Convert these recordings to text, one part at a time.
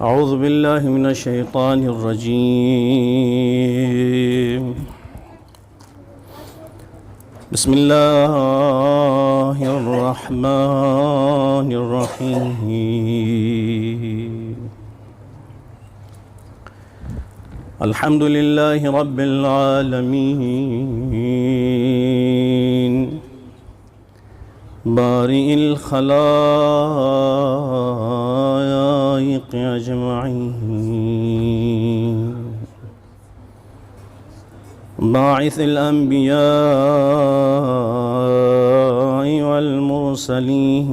أعوذ بالله من الشيطان الرجيم. بسم الله الرحمن الرحيم. الحمد لله رب العالمين بارئ الخلائق أجمعين باعث الأنبياء والمرسلين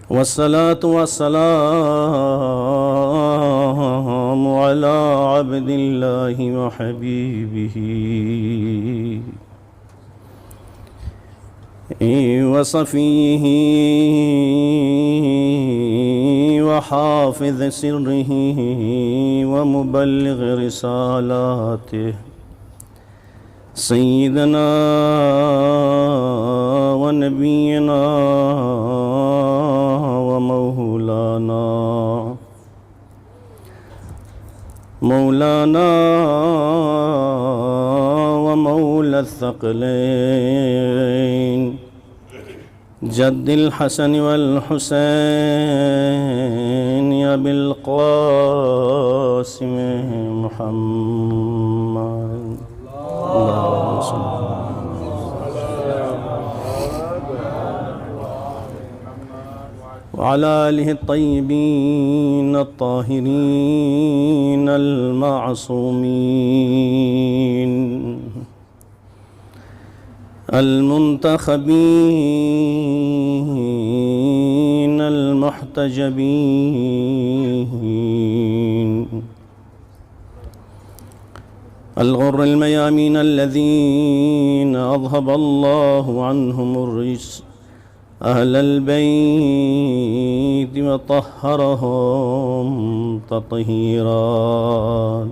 والصلاة والسلام على عبد الله وحبيبه وصفيه وحافظ سره ومبلغ رسالاته سيدنا ونبينا مولانا ومولى الثقلين جد الحسن والحسين أبي القاسم محمد اللهم صل وعلى آله الطيبين الطاهرين المعصومين المنتخبين المحتجبين الغر الميامين الذين أذهب الله عنهم الرجس أهل البيت وطهرهم تطهيرا.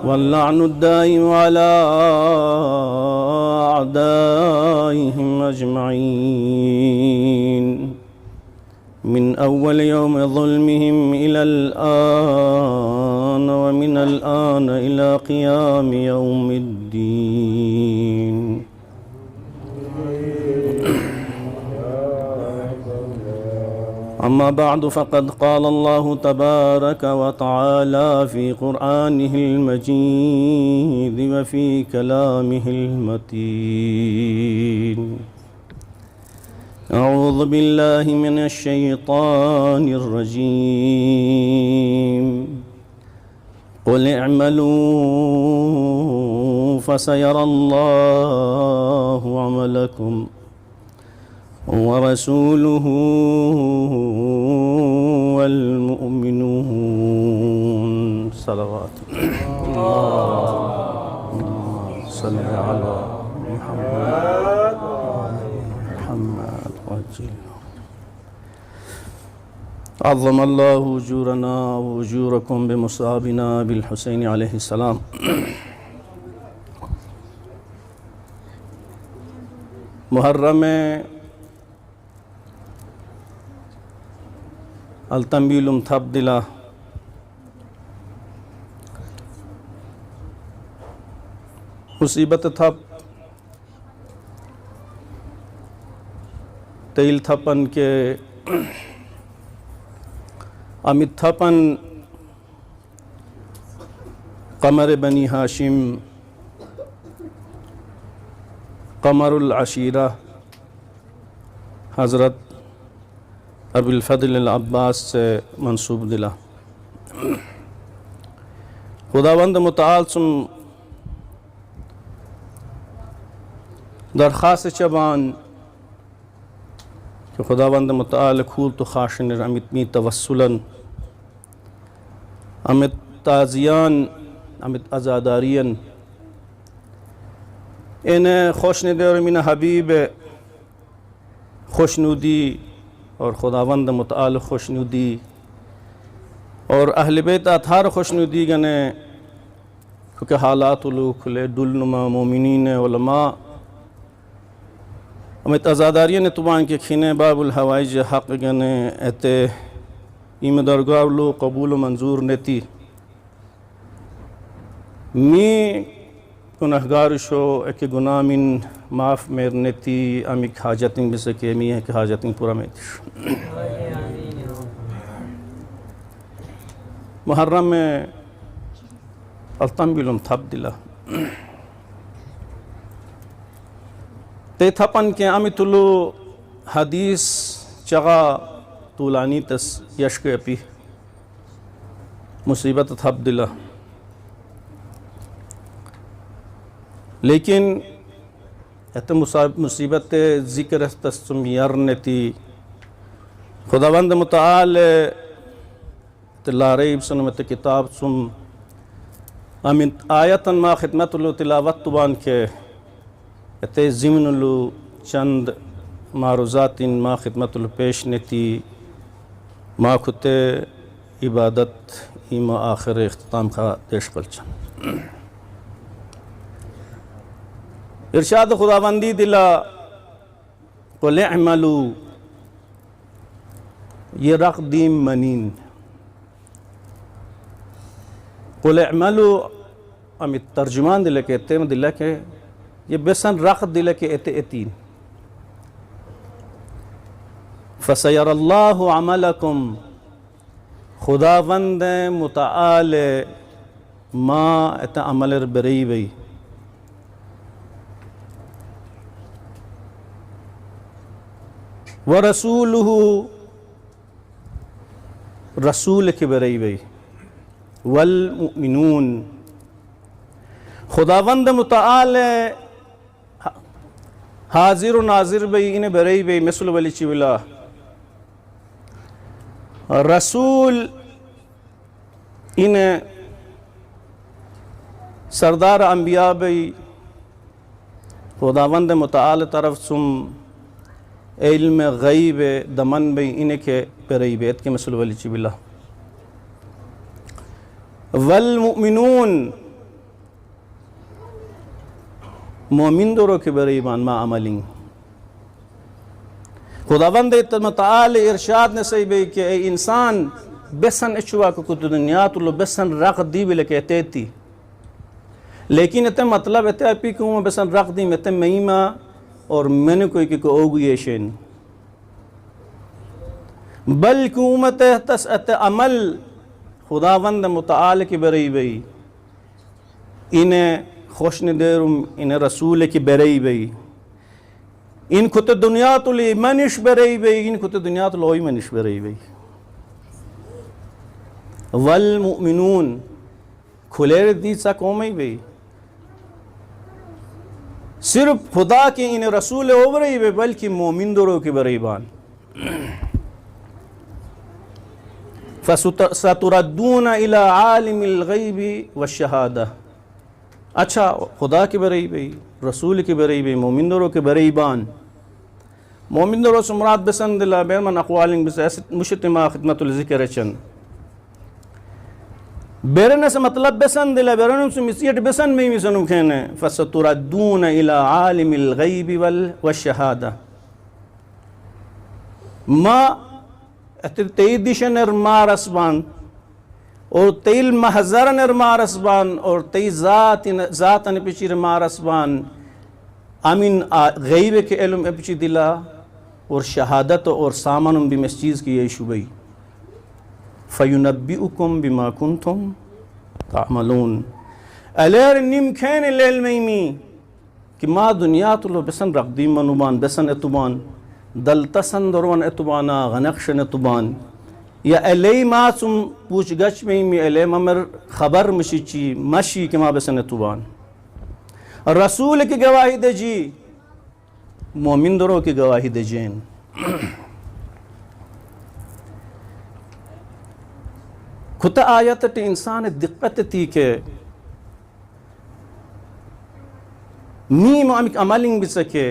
واللعن الدائم على أعدائهم أجمعين من أول يوم ظلمهم إلى الآن ومن الآن إلى قيام يوم الدين. أما بعد فقد قال الله تبارك وتعالى في قرآنه المجيد وفي كلامه المتين. أعوذ بالله من الشيطان الرجيم. قل اعملوا فسيرى الله عملكم ورسوله والمؤمنون. صلوات اللهم صل على محمد وجل. عظم الله أجورنا وأجوركم بمصابنا بالحسين عليه السلام. محرم التنبيل متبدلة मुसीबत थप तेल थपन के अमित थपन कमर बनी हाशिम कमरुल अशीरा हज़रत अबुल फ़ज़ल अल अब्बास से मंसूब दिला। खुदावंद मुताल सुम दरख्वास्त चबान कि खुदावंद मुताल खूल तो खाशन अमित मी तवस्सुलन अमित ताज़ियान अमित अज़ादारियन इन्हें खुशनुदी और मिन हबीब खुशनुदी और खुदावंद मुताल खुशनुदी और अहल बैत अथार खुशनुदी गने क्योंकि हालात खुले दुलनुमा मोमिनीन उलमा अमित आज़ादारिया ने तुबान के खिने बाबुल हवाइज हक़ गने एते इम दरगावलो कबूल मंजूर नेती मी गुनहगार शो एक गुनामिन माफ़ मेर नेती अमी हाजतिंग बिसे के मी है कि हाजतिंग पूरा में मुहर्रम में अल्तम्बिलुम थप दिला ते थपन के अमितुलु हदीस चगा तुलानी तस यश्क अपी मुसीबत थप दिला लेकिन एत मुसीबत ज़िक्र तस्म यरनती खुदावंद मुताल तिलारेब सनमत किताब सुम अमिन आयतन मा खिदमतुल तिलावत तुबान के एते ज़िम्नुलु चंद मारुज़ातिन मा खिदमतुल पेश नेती मा खुते इबादत इमा आखिर इख्तिताम का देश कलचन इरशाद खुदाबंदी दिला कुल अमलू ये रक़दीम मनीन कुल अमलू अमित तर्जुमान दिले के एते में दिला के ये बेसन रख दिले के एते एतीन फसयरल्लाहु अमलकुम खुदावंद मुताल मा एते अमल बरई बई व रसूलुहु रसूल के बरई बई वल मुमिनून खुदावंद मुताल हाजिर नाजिर बई इन्हें बरई बई मिसल वली चिवला रसूल इन्हें सरदार अंबिया बई खुदावंद मुताल तरफ सुम इल्म गैब दमन बई इन्हें के बरई बई के मिसल वली चिवला वल मुमिनून मोमिन दोरो के बरे ईमान मा अमलिंग खुदावंद मुताल इरशाद ने सही बे कि ए इंसान बेसन अचुआ को दुनिया तो लो बेसन रख दी बिले के तेती लेकिन एते मतलब एते अपी को बेसन रख दी मेते मईमा और मैंने कोई की को ओगुएशन बल कुमत तस अत अमल खुदावंद मुताल की बरई बई इन्हें खुशन देरुम इन्हें रसूल की बरई बई इन खुद दुनिया तुली मनिश बरई बई इन खुद दुनिया तो लोई मनिश बरई बई वल मुमिनून खुलेर दी सा कौमई बई सिर्फ खुदा के इन्हें रसूल ओबरई बई बल्कि मोमिन दोरो की बरई बान फसतुरद्दून इला आलिमिल गैबि वश्शहादा अच्छा खुदा की बरई बई रसूल की बरई बई मोमिन दोरो के बरई बान मोमिन दोरो सुमरात बेसन दिला बेरमन अक़वालिंग बिस मुशतमा खिदमतुल ज़िक्र चन बेरने से मतलब बेसन दिला बेरने से मिसियत बेसन में मिसनु खेने फसतुरद्दून इला आलिमिल गैबि वश्शहादा मा तेई दिशा निर्मार असबान और तेल महजर निर्मार असबान और तेई ज़ात ने पिछी निर्मार असबान अमीन गैब के इल्म पिछी दिला और शहादत और सामान भी इस चीज़ की ये शुबई फ़युनब्बिउकुम बिमा कुंतुम तामलून अलेर निम खैन लेल में कि मा दुनिया तो लो बेसन रक़दी मनुबान बेसन एतुबान दलतसन दरवन एतुबाना गनक्शन एतुबान या एलई मासुम पूछ गच में एले ममर खबर मशीची मशी के मा बेसन एतुबान रसूल की गवाही दे जी मोमिन दरों की गवाही दे जैन खुद आयत टे इंसान दिक्कत थी के मीम अमिक अमलिंग भी सके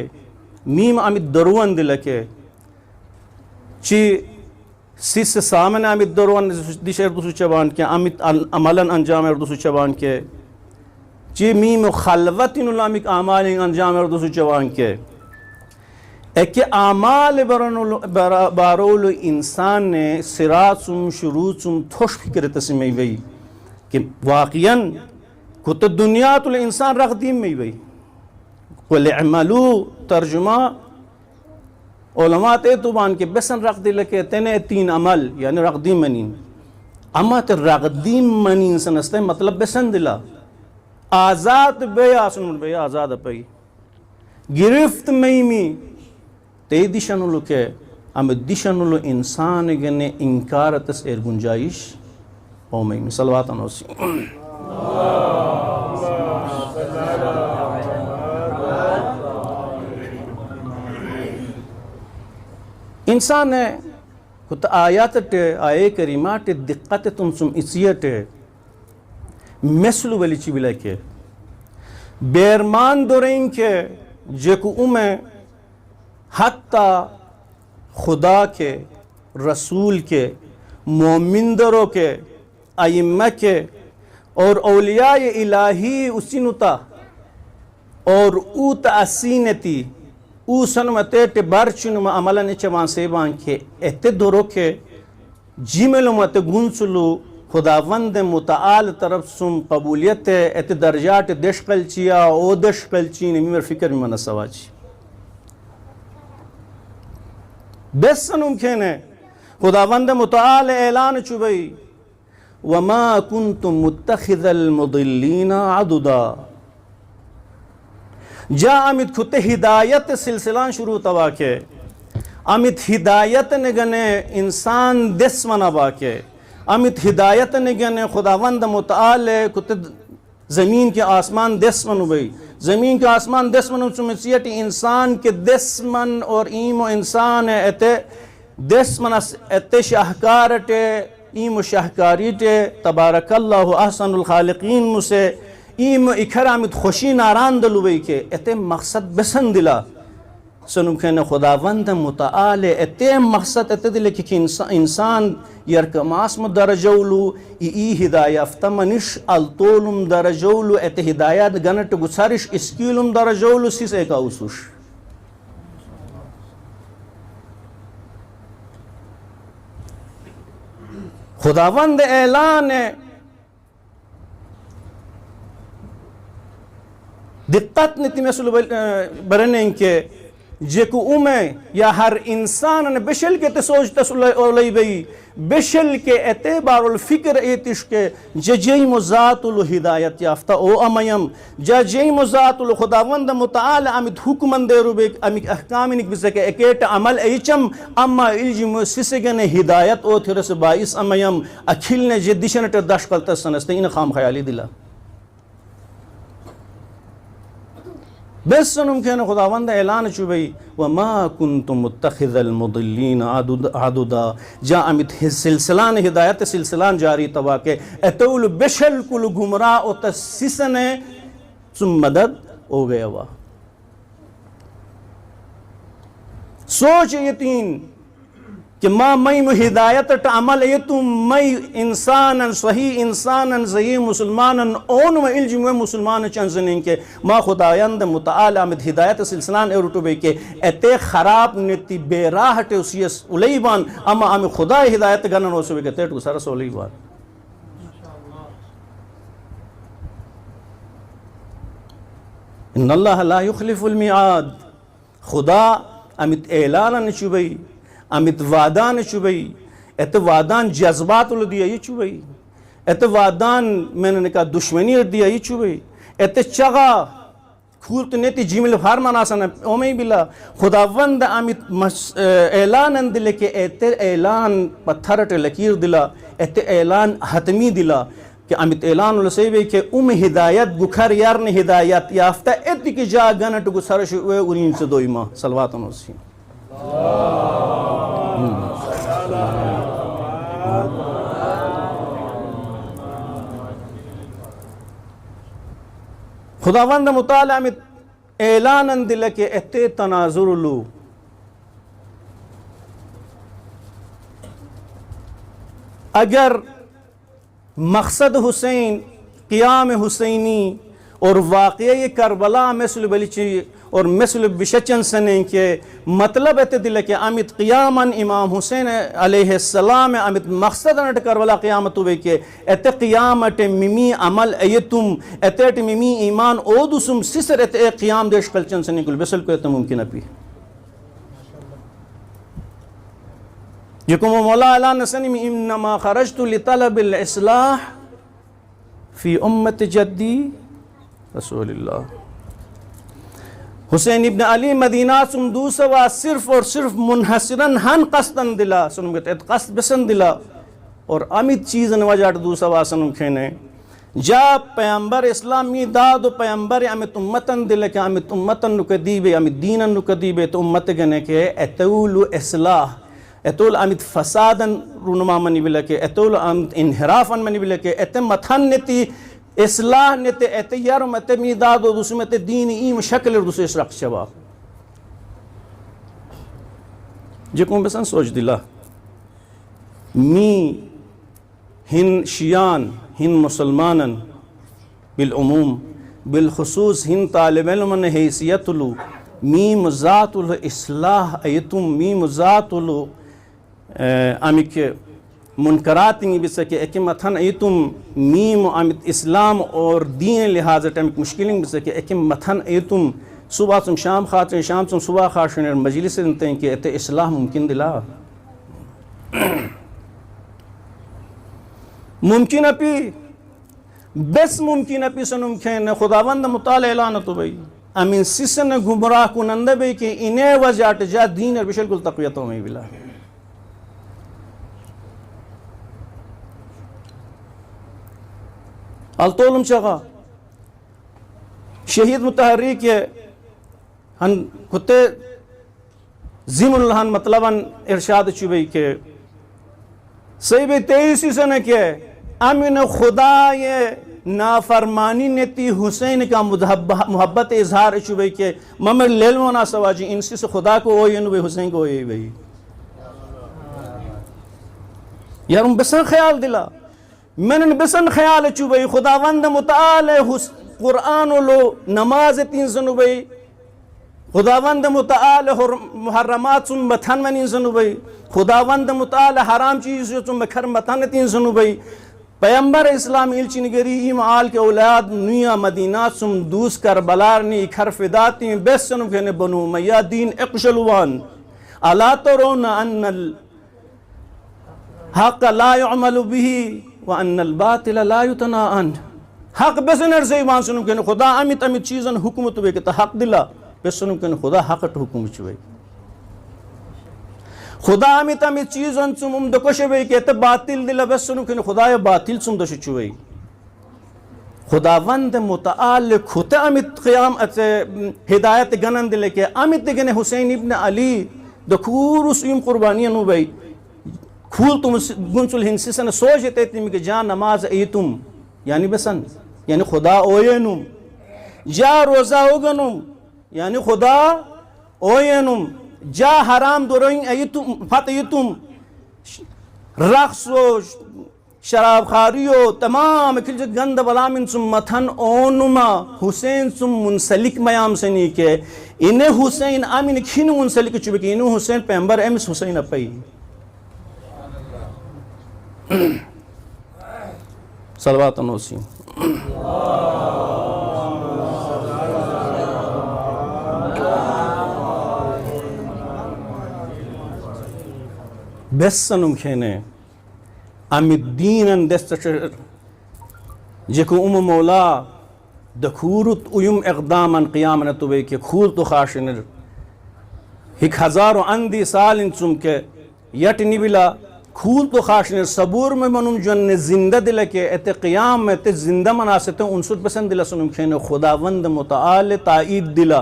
मीम अमित दरुवन दिलके ची सिस सामने अमित दरुवन दिशर दुसु चबान के अमित अमलन अंजाम दुसु चबान के ची मीम खलवतिन उलामिक आमाल अंजाम रदसु चवान के एक आमाल बारोल इंसान ने सिरासुम शुरूसुम थोश फिक्र तस्मी वही कि वाक़ियन कुत दुनिया तुल इंसान रखदीम में वही कुल अमलू तर्जुमा उलमा ते तुबान के बेसन रख दिल के तेने तीन अमल यानी रखदीम मनीन अमा ते रखदीम मनीन सनस्ते मतलब बेसन दिला आज़ाद बे आसन बे आज़ाद पे गिरफ्त में ते दिशनुल के अम दिशनुल इंसान गने इनकार तस एर गुंजाइश ओ में सलवात अनोसी इंसान है कुत आयात टे आये करीमा टे दिक्कत तुम सुम इसियत meslu velici bile ke berman dorein ke jeku ume hatta खुदा के रसूल के मोमिंदरों के अइम्मा के और औलिया इलाही उसिनुता और ऊत असीनती ऊसनमते टे बरचुनुम अमलन चवान सेवान के एते दोरो के जिमेलुमते गुंसुलु खुदावंद मुताल तरफ सुम कबूलियत एत दर्जात दशकल चिया ओ दशकल चीन मिर फिक्र में मनसवाज बेसन मुमकिन है खुदावंद मुताल ऐलान चुबई वमा कुंतुम मुत्तखिदल मुदिल्लीना अदुदा जा अमित खुते हिदायत सिलसिला शुरू तवा के अमित हिदायत निगने इंसान देस मनावा के अमित हिदायत निगने खुदावंद मुताल कुत ज़मीन के आसमान देसमन भाई ज़मीन के आसमान देसमन सुमसियत इंसान के देसमन और ईम इंसान एते देसमन एते शाहकार टे ईम शाहकारी टे तबारकल्लाहु अहसनुल खालिकीन मुसे ईम इखर अमित खुशी नारान दलुबई के एते मकसद बेसन दिला सनुखन खुदावंद मुताल एते मकसद एते दिले कि इंसान यरकमास म दरजौलु ई हिदायत मनिश अल्तोलुम दरजौलु एते हिदायत गनट गुसारिश स्किलुम दरजौलु सिसे का उसुश खुदावंद ऐलान दिक्कत नीति में बरने के जेकु उमे या हर इंसान ने बेशल के सोच तसलई बई बेशल के एतबारुल फिक्र एतिश के जजई मुजातुल हिदायत याफ्ता ओ अमयम जजई मुजातुल खुदावंद मुताल अमित हुक्मन दे रुबे अमिक अहकामिक बिसके एकेट अमल एचम अम्मा इल्जिम सिसगने हिदायत ओ थिरस बाइस अमयम अखिल ने जदिशन ट दशकल तसनस्ते इन खाम ख्याली दिला बेसन मुमकिन खुदावंद ऐलान चुबई वमा कुंतुम मुत्तखिदल मुदिल्लीन अदुदा जा अमित सिलसिलान हिदायत सिलसिलान जारी तवा के एतौल बेशल कुल गुमरा ओ तसिसने सुम मदद हो गया वा सोच यतीन कि माँ मई हिदायत अमल ये तुम मई इंसान सही इंसान सही मुसलमान ओन व इल्जिम मुसलमान चंजन के माँ खुदायंद मुताल अमित हिदायत सिलसिलान एरुटुबे के एते खराब नीति बेराह टेसियस उलईबान अमा अमि खुदा हिदायत गनन ओसबे के तेट सरस उलईबान इन्नल्लाह ला युखलिफुल मिआद खुदा अमित ऐलान चुबई अमित वादान चुबई एत वादान जज्बात दिया ये चुबई एत वादान मैंने कहा दुश्मनी दिया ये चुबई एत चगा खूरत नेति जिमिल फारमान आसन ओमे बिला खुदावंद अमित ऐलान दिले के एत ऐलान पत्थर टे लकीर दिला एत ऐलान हतमी दिला कि अमित ऐलान उलसेबे के हिदायत गुखर यार ने हिदायत याफ्ता एत की जा गनट गुसरश वे उरीन से दोइमा सलवात नोसी खुदावंद मुताला में ऐलान दिल के एते तनाजुरलू अगर मकसद हुसैन क़ियाम हुसैनी और वाक़या ये करबला मिसल बलिची और मिसल बिशचन सने के मतलब एते दिल के अमित क़ियामन इमाम हुसैन अलैहिस्सलाम अमित मकसद नट करबला क़ियामत वे के एते क़ियामत मिमी अमल अयतुम एते मिमी ईमान ओदुसुम सिसर एते क़ियाम देश कलचन सने कुल बिसल को एते मुमकिन अपी जकुम मौला अला नसनी इन्नमा खरजतु लितलबिल इस्लाह फ़ी उम्मत जद्दी रसूलुल्लाह हुसैन इब्न अली मदीना सुम दूसवा सिर्फ और सिर्फ मुनहसरन हन कस्तन दिला सुन कस्त बसन दिला और अमित चीज़न वजाट दूसवा सनुम खेने जा पैगंबर इस्लामी दाद पैगंबर अमित उम्मतन दिल के अमित उम्मतन नुकदीबे अमित दीनन नुकदीबे तो उम्मत गने के एतउल इस्लाह एतुल अमित फसादन रुनमा मनी बिल के एतुल अमित इनहराफन मनी बिल के एते मथन नेति इस्लाह नेते एते यार मते मीदाद दुसमते दीन ईम शक्ल दुसे शरक शबा जेको बसन सोच दिला मी हिन शियान हिन मुसलमानन बिल उमूम बिल खुसूस हिन तालिब इल्म हैसियतुल मी मुजातुल इस्लाह अयतुम मी मुजातुल अमिक मुनकरातिंग बिसके एक मथन अयतुम मीम अमित इस्लाम और दीन लिहाज अमिक मुश्किलिंग बिसके एक मथन अयतुम सुबह तुम शाम खाते शाम तुम सुबह खाशन मजलिस हैं कि एते इस्लाह मुमकिन दिला मुमकिन अपी बस मुमकिन अपी सनुम खेन खुदावंद मुताल ऐलान तो भाई अमीन सिसन गुमराह कुनंद भाई कि इन्हें वजाट जा दीन और बिशल कुल तक़वियतों में बिला अलतोलम चगा शहीद मुतहर्रिक के हन कुत्ते जिमुल्लाहन मतलबन इरशाद चुबई के सही भी 23 सन के अमीन खुदा ये नाफरमानी नेती हुसैन का मोहब्बत इजहार चुबई के ममर लेलमोना सवाजी इनसी से खुदा को ओ वे हुसैन को ओ भाई यार बेसन ख्याल दिला मैंने बेसन ख्याल चुबई खुदावंद मुताल कुरान लो नमाज तीन सनु भाई खुदावंद मुताल मुहर्रमात सुन मथन मनी सनु भाई खुदावंद मुताल हराम चीज जो मखर मथन तीन सनु भाई पैगंबर इस्लाम इल्चिनगरी इम आल के औलाद नुया मदीना सुम दूस कर बलारनी खर फिदाती बेस सनु के बनु मैया दीन इक्शलवान अला तरोन अन्नल हक ला युअमलु बिही व अन्नल बातिल ला युतना अन हक बेसनर से ईमान सुनु के खुदा अमित अमित चीजन हुक्म तो के हक दिला बेसनु के खुदा हक हुक्म चुवे खुदा अमित अमित चीजन चुम दकोशवे के बातिल दिला बेसनु के खुदा ये बातिल चुम दश चुवे खुदावंद मुताल खुद अमित क़याम हिदायत गनन दिले के अमित गने हुसैन इब्न अली दखूर उसीम कुर्बानियां नु भाई खूल तुम गुंसुल हिंसिसन सोचते तुम कि जा नमाज ए तुम यानी बसन यानी खुदा ओयनुम जा रोज़ा ओगनुम यानी खुदा ओयनुम जा हराम दुरोइंग ए तुम फत ए तुम रक्सो शराब खारियो तमाम किल गंद बलामिन सुम मथन ओनुमा हुसैन सुम मुंसलिक मयाम सनी के इन्हें हुसैन आमिन खिन मुंसलिक चुबके इन्हें हुसैन पैगंबर एमस हुसैन अपई सलवात नोसी बेसनुम खेने अमिद्दीनन दस्तशर जेको मौला दखूरुत उयुम इक़दामन क़ियामन तुवे के खूल तो खाशिनर हिक हज़ारों अंदी साल इन चुम के यट निबिला खूल तो खाशिनर सबूर में मनुम जन जिंदा दिल के एते क़ियाम में ते जिंदा मनासते उनसुत पसंद दिला सुनुम खेने खुदावंद मुताल ताईद दिला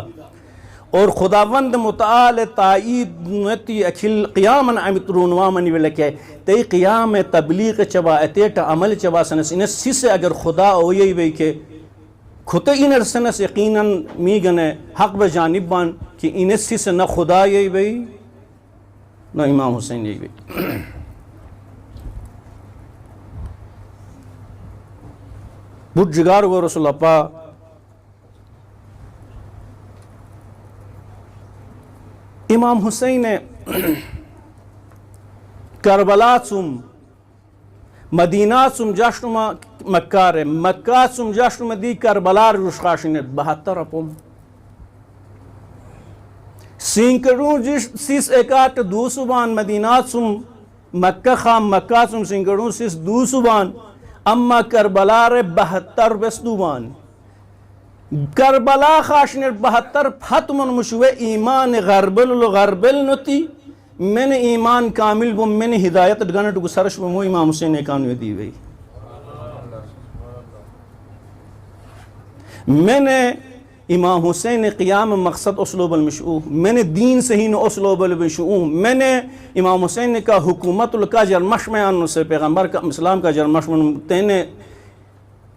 और खुदावंद मुताल ताईद नती अखिल क़ियामन अमित रुनवा मनी विल के ते क़ियाम तबलीग चबा एते अमल चबा सनस इन सिसे अगर खुदा ओये वे के खुद इन सनस यकीनन मीगने हक ब जानिबान कि इन सिसे न खुदा ये वे न इमाम हुसैन ये वे बुट जिगार वो रसूल अप्पा इमाम हुसैन करबला चुम मदीना चुम जश्न मक्कार मक्का चुम जश्न दी करबलार रुशकाशिन 72 अपुम सिंकरू जिस एकाट दूसुबान मदीना चुम मक्का खाम मक्का चुम सिंकरू सिस दूसुबान अम्मा करबलार 72 बेस्तुबान करबला खाशनर 72 फतमन मुशवे ईमान गरबल नती मैंने ईमान कामिल वो मैंने हिदायत गनट गुसरश वो इमाम हुसैन कानवे दी गई मैंने इमाम हुसैन क़ियाम मकसद उसलूब अलमशऊ मैंने दीन सही न उसलूब अलमशऊ मैंने इमाम हुसैन का हुकूमत का जरमश में से पैगम्बर का इस्लाम का जरमश तेने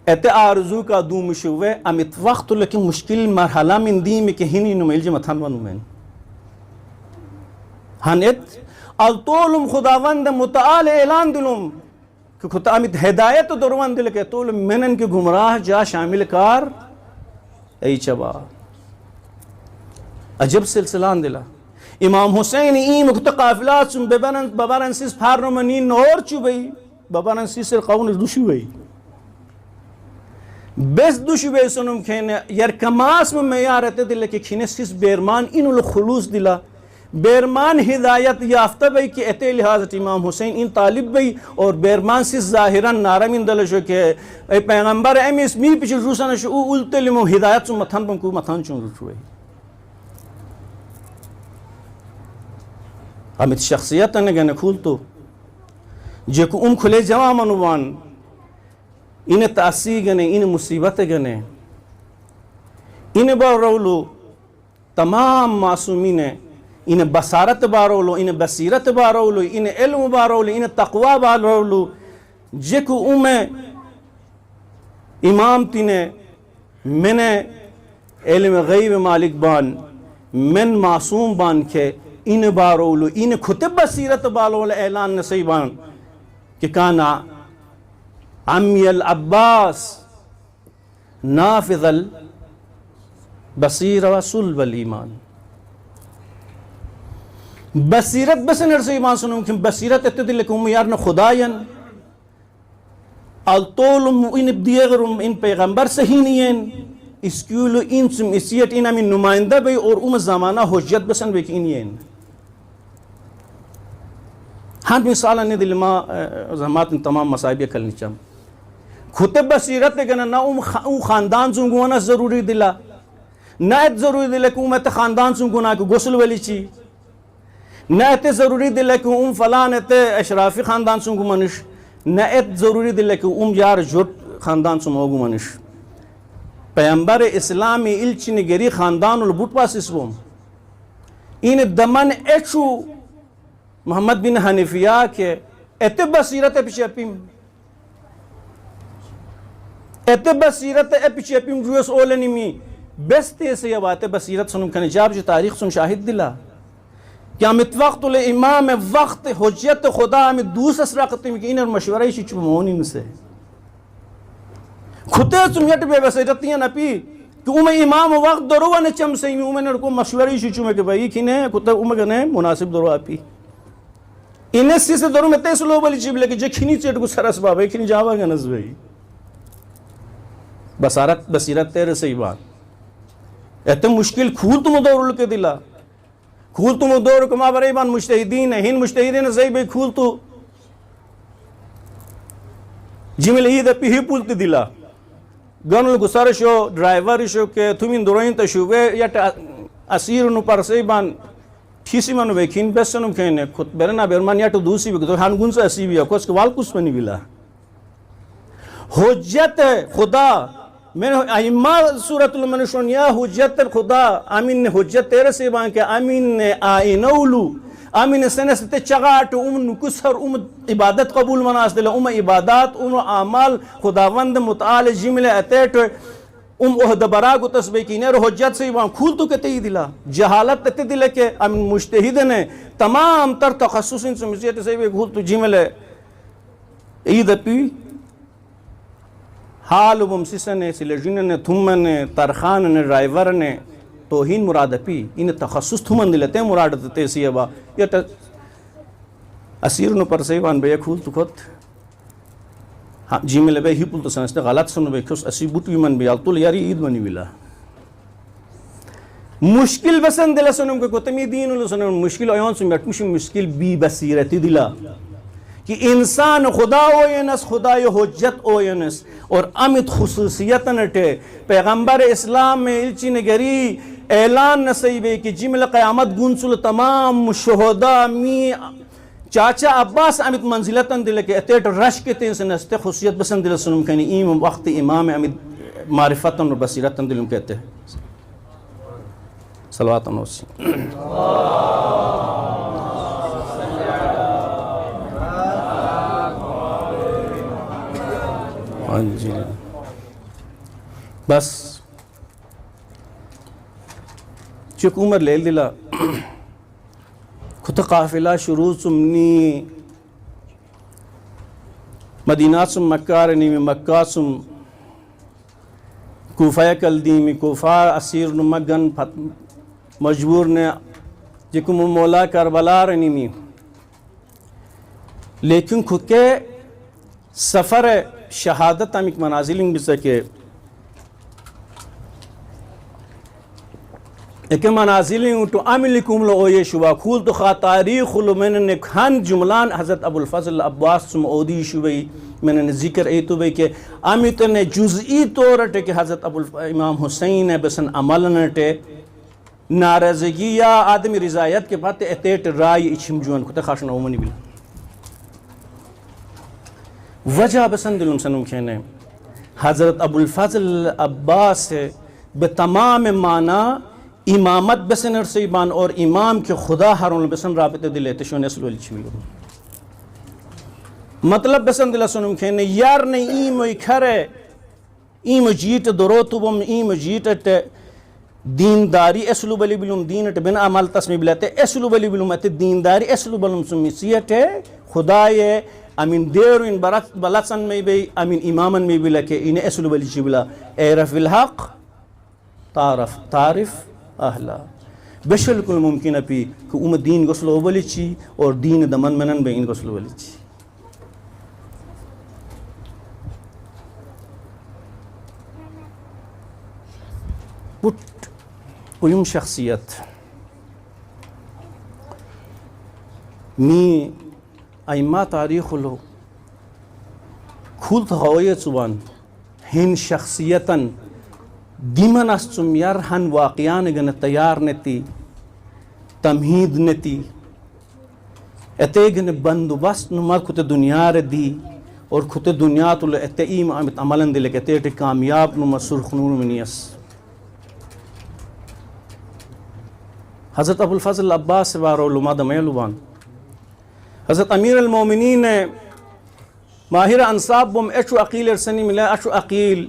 एत आरजू का दू मशुवे अमित वक्त लेकिन मुश्किल मरहला में दी में के हिनी नुमेल मथन वनुमैन हनेत अल्तोलुम खुदावंद मुताल ऐलान दिलुम कि खुदा अमित हिदायत दरवन दिल के तोल मेनन के गुमराह जा शामिल कार ऐ चबा अजब सिलसिलान दिला इमाम हुसैन ई मुक्त काफिला सुम बबरन सिस फारमनी नोर चुबई बबरन सिस कौन दुशुबई बेस दुशुबई सुनुम खेने यार कमास में यार रहते दिल के खिने सिस बेरमान इनुल खुलूस दिला बेरमान हिदायत याफ्ता भाई कि एते लिहाज इमाम हुसैन इन तालिब भाई और बेरमान सिस ज़ाहिरन नारमिन दलशो के पैगंबर एमिस मी पिछ रूसन शो उल्तलिमो हिदायत सु मथन बंकु मथन चुन रुठवे अमित शख्सियत ने गने खुल तो जेको खुले जवा मनुवान इन तासी गने इन मुसीबत गने इन बारोलो तमाम मासूमीन इन बसारत बारोलो इन बसीरत बारोलो इन इल्म बारोलो इन तकवा बारोलो जेको उमे इमाम तिने मैंने इल्म गैब मालिक बान मन मासूम बान के इन बारोलो इन खुद बसीरत बारोलो ऐलान नसी बान कि काना अम्मियल अब्बास नाफिज़ल बसीर व सुल्बल ईमान बसीरत बसन से ईमान सुनो कि बसीरत इत्ते दिल को यार न खुदायन अल्तोलुम इन दियगरुम इन पैगंबर सही नहीं है इसक्यूल इन सुम इसियत इन अमीन नुमाइंदा भाई और उम ज़माना हुज्जत बसन वे की नहीं हाँ मिसाल ने दिल मा जमात तमाम मसाइब कल निचम खुद बसीरत गना ना उम खानदान सुंगुना ज़रूरी दिला ना इत ज़रूरी दिला कि उम खानदान सुंगुना को गुस्ल वाली ची न इतने ज़रूरी दिल है कि फ़लान इतने अशराफ़ी ख़ानदान सुंगु मनुष न इत ज़रूरी दिल है कि यार जुट ख़ानदान सुमोगु मनुष पैगंबर इस्लामी इल्चिन गिरी ख़ानदान बुट पास इसवम इन दमन एचू मोहम्मद बिन हनीफिया के एते बसीरत पिछेपिम एते बसीरत पिछेपिम जुएस ओलनिमी बेस्ते से ये बातें बसीरत सुनुम खने जाब जो तारीख़ सुन शाहिद दिला क्या मित वक्त इमाम वक्त हुज्जत खुदा में दूसरा रखते कि इनर मशवरा ही चुमोनी से खुदे तुम यट बे वैसे रतियां न पी कि उमे इमाम वक्त दरोवा ने चम से उमे ने को मशवरा ही चुमे के भाई किने खुदे उमे गने मुनासिब दरो आपी इने से दरो में तेस लो वाली चिबले कि जे खिनी चेट को सरस बाबे खिनी जावा गनस भाई बसारत बसीरत तेरे सही बात एते मुश्किल खूल तुम दौर के दिला खूल तुम दौर को माबरेबान मुश्तहिदीन है हिन मुश्तहिदीन सही भाई खूल तो जिमिल ईद पी पुलती दिला गनुल गुसार शो ड्राइवर शो के तुम दोरोइन तशुवे या असीर नु पर सही बान ठीसी मनु वेखिन बेसनुम खेने खुद बेरना बेरमान या तो दूसरी भी तो हान गुंसा असी भी कोस के वाल कुछ बनी बिला हुज्जत खुदा मैंने अइम्मा सूरतुल मनुष्यों या हुज्जत खुदा आमीन ने हुज्जत तेरे से बां के आमीन ने आइनौलू आमीन ने सने से चगाट नुकुसर इबादत कबूल मनास दिला इबादत आमाल खुदावंद मुताल जिमले अतेट ओहद बरा को तस्बीह की ने हुज्जत से बां खूल तो कहते ही दिला जहालत तते दिले के आमीन मुज्तहिद ने तमाम तर तखस्सुस से मिसियत से भी खूल तो जिमले ईद पी हाल बम सिसने सिलेजिन ने थुम ने तरखान ने ड्राइवर ने तोहीन मुराद पी इन तखस्सुस थुमन दिलते मुराद तेसियबा ये असीर न पर से वन बे खुल तुखत हाँ जी में लबे हिपुल तो संस्ते गलत सुन बे खुश असी बुट विमन बे अल्तुल यारी ईद मनी विला मुश्किल बसन दिला सुनम को तमी दीन उल सुनम मुश्किल अयान सुन बैठ मुश्किल बी बसीरती दिला कि इंसान खुदा ओयनस खुदा हुज्जत ओयनस और अमित खुसूसियत नटे पैगंबर इस्लाम में इल्ची नगरी ऐलान नसीबे कि जिमल क़यामत गुनसुल तमाम शुहदा मी चाचा अब्बास अमित मंजिलतन दिल के अतेट रश के तें से नस्ते खुशियत बसन दिल सुनम कहनी ईम वक्त इमाम अमित मारिफतन और बसीरतन दिल कहते हैं सलवात नौसी हाँ जी बस चुक उमर ले दिला खुद काफिला शुरू सुमनी मदीना सुम मक्का रनी में मक्का सुम कूफा कल्दी में कूफा असीर नमगन मजबूर ने जिकुम मौला करबला रनी में लेकिन खुद के सफ़र शहादत अमिक मनाजिलिंग भी सके एक मनाजिलिंग तो अमिलिकुम लो ये शुबा खूल तो खा तारीख़ मैंने खान जुमलान हज़रत अबुल फ़ज़ल अब्बास सुमऊदी शुबई मैंने जिक्र ए तो भाई के अमित ने जुज़ई तौर टे कि हज़रत अबुल इमाम हुसैन है बसन अमल नटे नाराज़गी या आदमी रिज़ायत के पाते एतेट राय इच्छम जुअन खुद खाशन ओमनी बिल वजह बसन दिलुम सनुम खेने हज़रत अबुल फ़ज़ल अब्बास बेतमाम माना इमामत बसन अरसीबान और इमाम के खुदा हरुन बसन राबते दिले तशोन असलुल छिलो मतलब बसन दिला सुनुम खेने यार ने ईम खरे ईम जीत दरोतुबम ईम जीत दीनदारी असलु बली बिलुम दीन ट बिन अमल तस्मी बिलाते असलु बली बिलुम अते दीनदारी असलु बलुम सुमिसियत खुदाए अमीन देर इन बरत बलसन में भी अमीन इमामन में भी लके इन असलु बली छिबला एरफिल हक तारफ तारिफ अहला बिल्कुल मुमकिन अपी कि उम दीन गसलो बली ची और दीन दमन मनन बे इन गसलो बली ची पुट उयुम शख्सियत मी अइमा तारीख़ लो खुल थोये जुबान हिन शख्सियतन दीमन असुम यार हन वाक़यान गन तैयार नती तमहीद नती एते गन बंदोबस्त नुमा खुद दुनिया रे दी और खुद दुनिया तुल एते ईम अमित अमलन दिले के एते कामयाब नुमा सुरखनूर मिनियस हज़रत अबुल फ़ज़ल अब्बास वारो लुमा दमेलुबान हज़रत अमीर अल मोमिनीन माहिर अंसाब बम एशु अकील रसनी मिला अशु अकील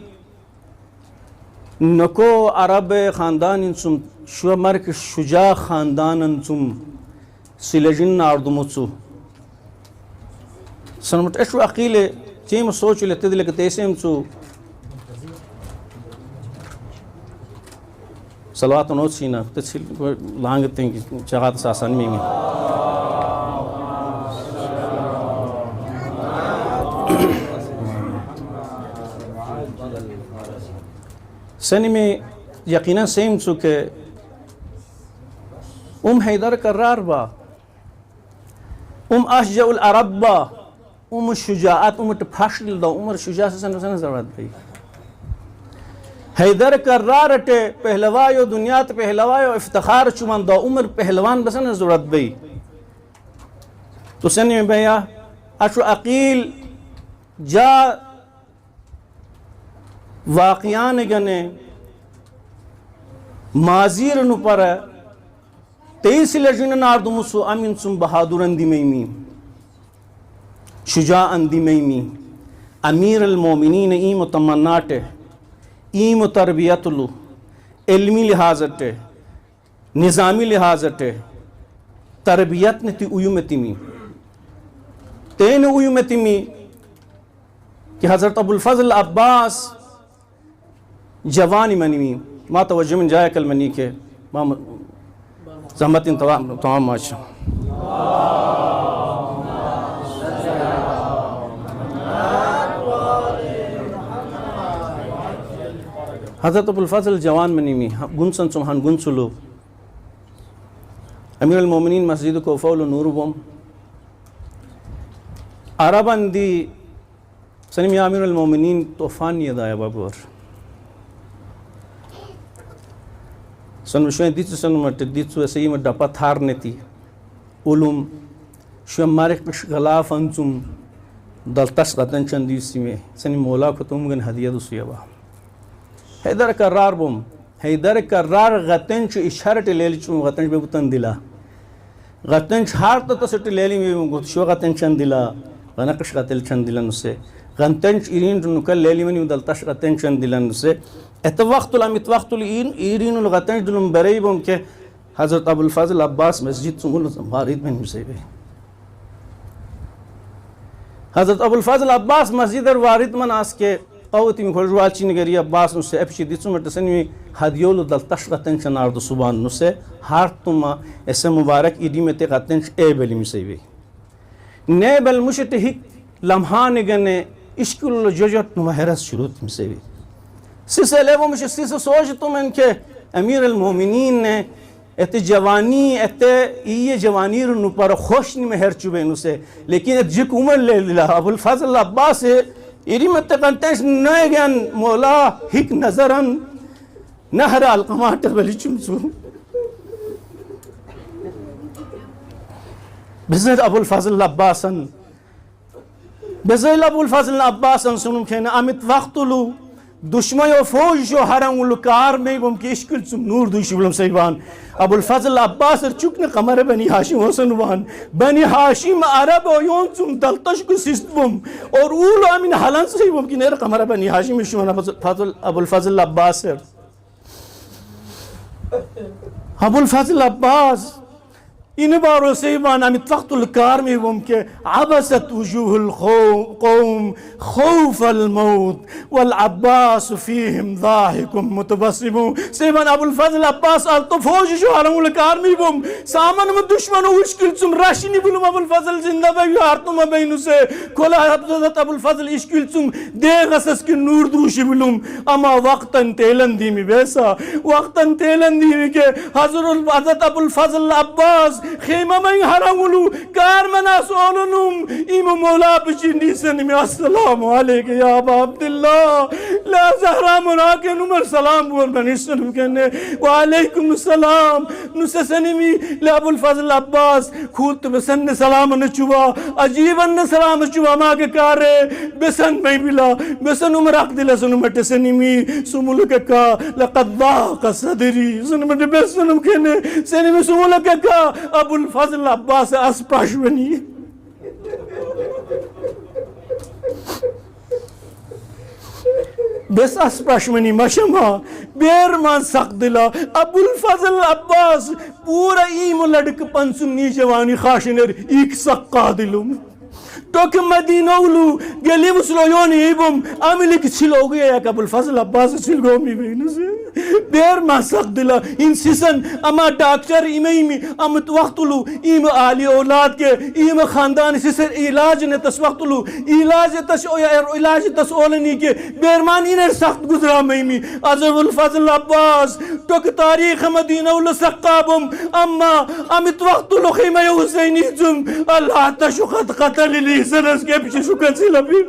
नको अरब ख़ानदान इंसुम शुमर के शुजा ख़ानदान इंसुम सिलजिन नारदुमुत्सु सनमत एशु अकील चीम सोच लेते दिले के तेसे इंसु सलवात नोसीना तसिल लांगते हैं चाहत सासन में सनी में यकीनन सेम चुके हैदर करार बा अशजउल अरब बा शुजाअत फशल दा शुजा से ज़रूरत भाई हैदर करार अटे पहलवायो दुनिया पहलवायो इफ्तिखार चुमान दा उमर पहलवान बसन ज़रूरत भाई तो सनी में भैया अशु अकील जा वाक़यान गने माजीर नुपर 23 लजन नारदुमुसु अमीन सुम बहादुर अंदी मैमी शुजा अंदी मैमी अमीर अल मोमिनीन ईम तमन्नाटे ईम तरबियतलु इल्मी लिहाजटे निज़ामी लिहाजटे तरबियत नती उयुमतिमी तेन उयुमतिमी कि हज़रत अबुल फ़ज़ल अब्बास जवानी मनी मा तवज्जो में जाए कल मनी के जहमत तमाम माशा हज़रत अबुल फ़ज़ल जवान मनीमी गुनसन सुमहान गुनसुलो अमीरुल मोमिनीन मस्जिद को फ़ौल नूर बम अरबंदी सनिम अमीरुल मोमिनीन तोफ़ान यदाया बाबर सन शुए दिच सन मट दिच सही में डपा थार नेती उलुम शुए मारे गलाफ अंचुम दलतस गतन चंदी में सनी मौला को तुम गन हदिया दुसियाबा हैदर करार बम हैदर करार गतंच इशारट लेली चुम गतंच बे बुतन दिला गतंच हार तो तसट लेली में गुशो गतंच चंद दिला गनकश गतल चंद दिला नुसे गतंच इरीन नुकल लेली में दलतश गतंच चंद दिला नुसे एत वक्तुल अमित वक्तुल इरीन गतंच दुलम बरई बम के हजरत अबुल फ़ज़ल अब्बास मस्जिद सुमुल वारिद में मुसेबे हजरत अबुल फ़ज़ल अब्बास मस्जिद वारिद मन आस के कवती में खोलवाल चिनगरी अब्बास नुसे एपशी दिसु मट सनी हदियोल दल तशगतन चनार दो सुबान नुसे हार तुमा ऐसे मुबारक ईदी में ते गतन ए बेली मिसेबे ने बल मुशत हिक लम्हान गने इश्कुल जोजत महरस शुरूत मिसेबे सिसे लेवो मुश सिसे सोच तुम इनके अमीर अल मोमिनीन ने एते जवानी एते ये जवानी रु पर खुश नि महर चुबे नुसे लेकिन जिक उमर ले लिला अबुल फ़ज़ल अब्बास इरी मत कंटेंस नए ज्ञान मौला हिक नजरन नहर अलकमाटर बलि चुमसु बिजर अबुल फ़ज़ल अब्बासन बिजर अबुल फ़ज़ल अब्बासन सुनुम खेना अमित वक्तुलु दुश्मन फौज जो हरंगुल कार में बम के इश्कुल चुम नूर दुशुलम सैबान अबुल फ़ज़ल अब्बास चुकने कमर बनी हाशिम होसनवान बनी हाशिम अरब योन चुम दलतश को सिस्टम और उल अमीन हलन से बम की नेर कमर बनी हाशिम शुन फ़ज़ल अबुल फ़ज़ल अब्बास अबुल फ़ज़ल अब्बास इन बारों से माना मितवक्तुल कार में बम के अबसत वजूहुल कौम खौफल मौत वल अब्बास फीहिम ज़ाहिकुम मुतबस्सिम से माना अबुल फ़ज़ल अब्बास अल तो फौज जो हरमुल कार में बम सामन में दुश्मन उश्किल तुम राशिनी बुलम अबुल फ़ज़ल जिंदा बे हारतुम बैनु से कोला हज़रत अबुल फ़ज़ल इश्किल तुम दे गसस की नूर दूशी बुलम अमा वक्तन तेलन दी में वैसा वक्तन तेलन दी के हज़रत अबुल फ़ज़ल अब्बास खेमा में हरंगुलु कार मना सोलुनुम इम मौला बचिंदी सन में अस्सलाम वालेकुम या अबा अब्दुल्लाह ला ज़हरा मुराके नुमर सलाम बोल बनिसन कहने वालेकुम सलाम नुससनी मी ला अबुल फ़ज़ल अब्बास खूत बसन सलाम न चुवा अजीबन न सलाम चुवा मा के कारे बेसन में बिला बेसन उमर अक दिला सुन मट सनी मी सुमुल के का लक़द ज़ाक़ सदरी सुन मट बेसन कहने सनी मी सुमुल के का अबुल फ़ज़ल अब्बास अस्पाशवनी बेस अस्पाशवनी मशमा बेरमान सख्दिला अबुल फ़ज़ल अब्बास पूरा ईम लड़क पंसुनी जवानी खाशिनर एक सक्का दिलुम टोक मदीनौलु गली मुस्लोयोन इबम अमिलिक छिलो गया अबुल फ़ज़ल अब्बास छिलगो मी बेन से बेर मासक दिला इन सिसन अमा डॉक्टर इमेमी अमत वक्तुलु इम आली औलाद के इम खानदान सिसर इलाज ने तस वक्तुलु इलाज तस ओलनी के बेरमान इन सख्त गुजरा मेमी अबुल फ़ज़ल अब्बास टोक तारीख मदीनौल सक्काबम अम्मा अमित वक्तुलु खिमा हुसैनी जुम अल्लाह तशखत qatl li सनस के पीछे शुक्र से लबी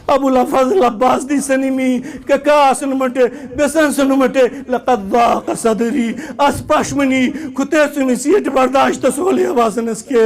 अबुल फ़ज़ल अब्बास दी सनीमी कका सुनमटे बेसन सुनमटे लक़द ज़ाक़ सदरी अस्पाशमनी खुते सुमी सीट बर्दाश्त सोले आवाज़नस के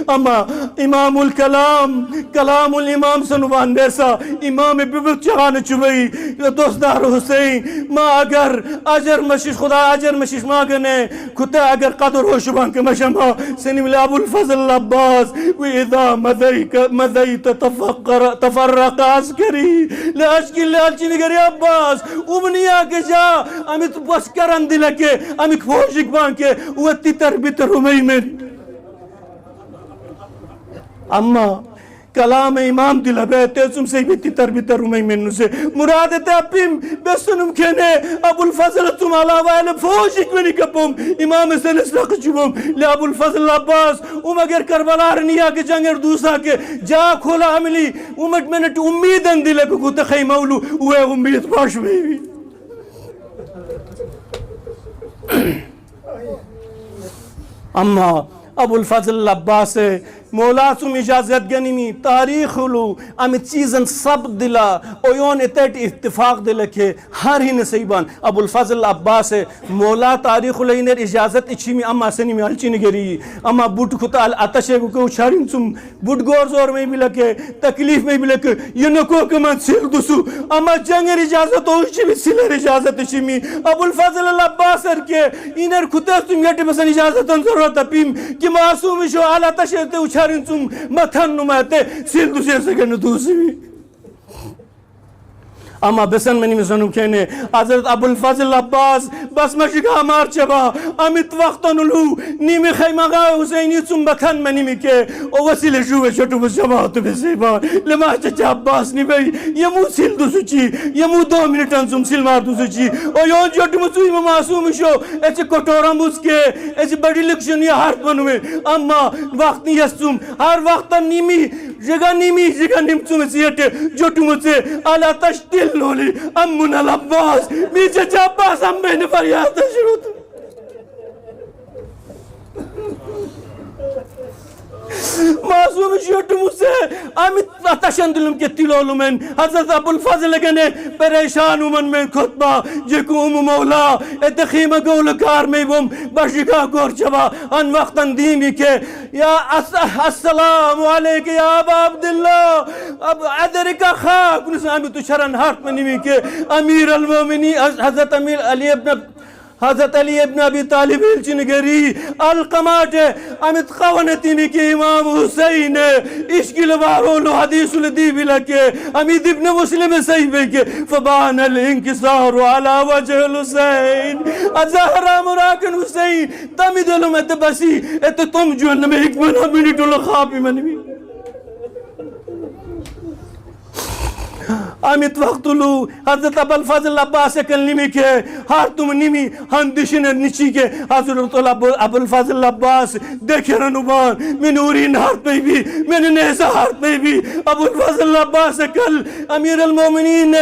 अमा इमामुल कलाम कलामुल इमाम सुनवान बेसा इमाम बिबुत चान चुबई दोस्तदार हुसैन माँ अगर अजर मशीश खुदा अजर मशीश माँ गने खुते अगर कदर हो शुभान के मशमा सनीम अबुल फ़ज़ल अब्बास विदा मदई तफर्रक़ करी लाश की लालची निगरी अब्बास उबनिया के जा अमित बस करन दिल के अमित फौजिक बांग के वो तितर बितर उमई में अम्मा कलाम इमाम दिला बेते तुम से भी तितर बितर उमई मेनू से मुराद ते अपिम बेसनुम खेने अबुल फजल तुम अला वाले फौज इकवनी कपुम इमाम से नस्रक जुबुम ले अबुल फजल अब्बास उमगर करबला रनिया के जंगर दूसरा के जा खोला हमली उमट मैंने उम्मीद दिले को कुत खैमौलू वे उम्मीद पाश में अम्मा अबुल फजल अब्बास मौला सुम इजाजत गनीमी तारीख लू अमित चीज़न सब दिला ओयोन इतट इत्तिफाक दिल के हर ही नसीबान अबुल फजल अब्बास मौला तारीख लैनर इजाजत इच्छी में अम्मा सनी में अलचिन गरी अम्मा बुट खुता अतशे को छारिन तुम बुट गोर जोर में भी लगे तकलीफ में भी लगे ये नको कमन सिल दुसु अम्मा जंगर इजाजत हो इच्छी भी सिलर इजाजत इच्छी में अबुल फजल अब्बास के इनर खुता तुम यट बसन इजाजत जरूरत अपीम कि मासूम शो आला तशे ते तुम मथन नुमाते सिल दूसरे सेकंड दूसरी अमा बेसन मनी में सनु कहने हजरत अबुल फजल अब्बास बस मशिका मार चबा अमित वक्त नुलू नीमे खैमगा हुसैनी तुम बखन मनी में के ओ वसीले जुवे छोटू बजमा तो बेसेबा लमा चाचा अब्बास नी भाई यमु सिल दुसुची यमु 2 मिनट तुम सिल मार दुसुची ओ यो छोटू मुसु मासूम शो एच कटोरम उसके एच बड़ी लक्षण ये हाथ बनवे अम्मा वक्त नी तुम हर वक्त नीमी जगह निम तुम सियटे छोटू मुझे अला तश्तिल लोली अम्मुना अब्बास बीच अब्बास अम्मे ने फरियाद शुरू मासूम शोटू मुझसे अमित तशंदुलम के तिलोलुमन हजरत अबुल फजल गने परेशान उमन में खुतबा जेकुम मौला एतखीम गोलकार में बम बशिका गोर चबा अन वक्तन दीमी के या अस्सलाम वालेकुम या अबा अब्दुल्ला अब अदर का खाक नसामी तो शरण हाथ में निमी के अमीर अल मोमिनी हजरत हजरत अली इब्न अबी तालिब चिनगरी अल कमाट अमित खवनती के इमाम हुसैन इश्किल वारो हदीसुल दी बिलके अमीद इब्न मुस्लिम सही के फबान अल इंकिसार अला वजह हुसैन अजहरा मुराकन हुसैन तमिदल मत बसी एत तुम जो में एक मिनट लो खापी मनवी अमित वक्तुलू हजरत अबुल फजल अब्बास कलनिमी के हार तुम निमी हंदिशन निची के हजरत अबुल फजल अब्बास देखे रनुबान मिनूरीन हाथ में भी मैंने नेसा हाथ में भी अबुल फजल अब्बास कल अमीर अल मोमिनीन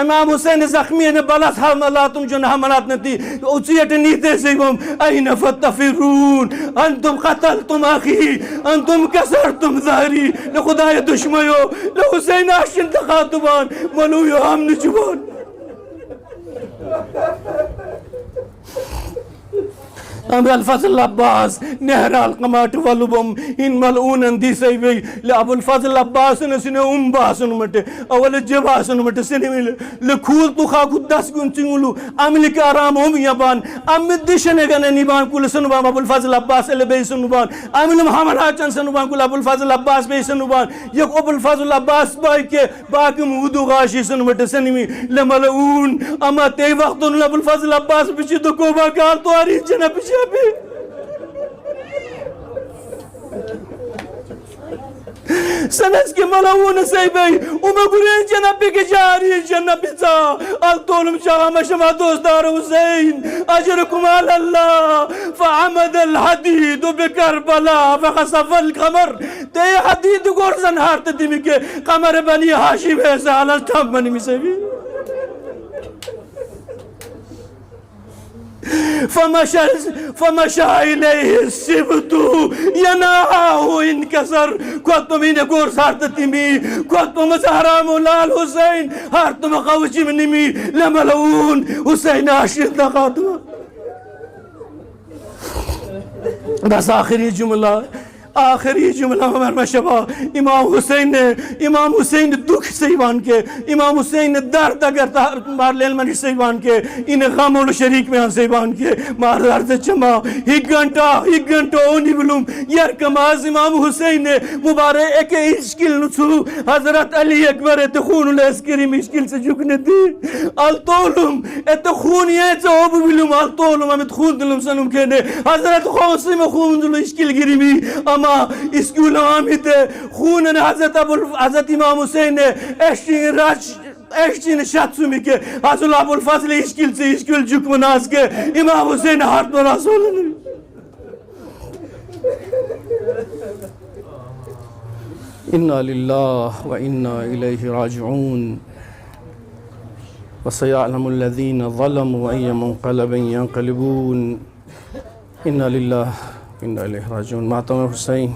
इमाम हुसैन जख्मी ने बला हमला तुम जो हमलात नती उचियत नीते से हम अइन फतफिरून अंतुम कतलतुम अखी अंतुम कसरतुम ज़हरी ल खुदाए दुश्मनो ल हुसैन आशिन तखातुबान मनु यो हम जुबान अबुल फजल अब्बास नहराल कमाट वलुबम इन मलऊन दी सही वे ले अबुल फजल अब्बास ने सिने बासन मटे अवल जबासन मटे सिने ले खूल तो खा खुद 10 गुण चिंगलू अमल के आराम हम यबान अमित दिशने गने निबान कुल सुनबा अबुल फजल अब्बास ले बे सुनबान अमिल मोहम्मद हाचन सुनबान कुल अबुल फजल अब्बास बे सुनबान ये अबुल फजल अब्बास भाई के बाकी मुदु गाशी सुन मटे सिने ले मलऊन अमा ते वक्त अबुल फजल अब्बास बिची तो कोबा कार तो आरी जना बिची सनस के मलाऊन से भाई उमगुरे जनाबी के जारी जनाबी सा अल तोलम शाह मशमा दोस्तार हुसैन अजरकुम अल्लाह फअमद अल हदीद बिकरबला फखसफ अल कमर ते हदीद गोरजन हारत दिमी के कमर बनी हाशिम है साल ठम बनी मिसेवी फमशा इलैहि सिबतु यनाहु इनकसर कोतुमिने गोर सारततिमी कोतुम हराम लाल हुसैन हारतुम कवचिमनिमी लमलऊन हुसैन आशिर दखातु बस आखिरी जुमला हमारे मशबा इमाम हुसैन दुख से मान के इमाम हुसैन दर्द अगर मार लेल मन से मान के इन गमोल शरीक में से मान के मार दर्द चमा एक घंटा ओनी बुलुम यार कमाज इमाम हुसैन मुबारक एक इश्किल नुसु हजरत अली अकबर तो खून लस्करी मुश्किल से झुकने दी अल तोलुम एत खून ये तो बुलुम अल तोलुम हम खून दिलुम सनुम के हजरत खौसी में खून दिल इश्किल गिरी मी उलमा इसकी उलमा में थे खून ने हजरत इमाम हुसैन ने एश्टिन शात्सुमी के हजरत अबुल फजल इश्किल से इश्किल जुकमनास के इमाम हुसैन हाथ में रसूल इन्ना लिल्लाहि व इन्ना इलैहि राजिऊन व सयअलमुल लज़ीना ज़लमू अय्य मुनक़लबिन यनक़लिबून इन्ना लिल्लाहि व इन्ना इलैहि राजिऊन। मातम हुसैन।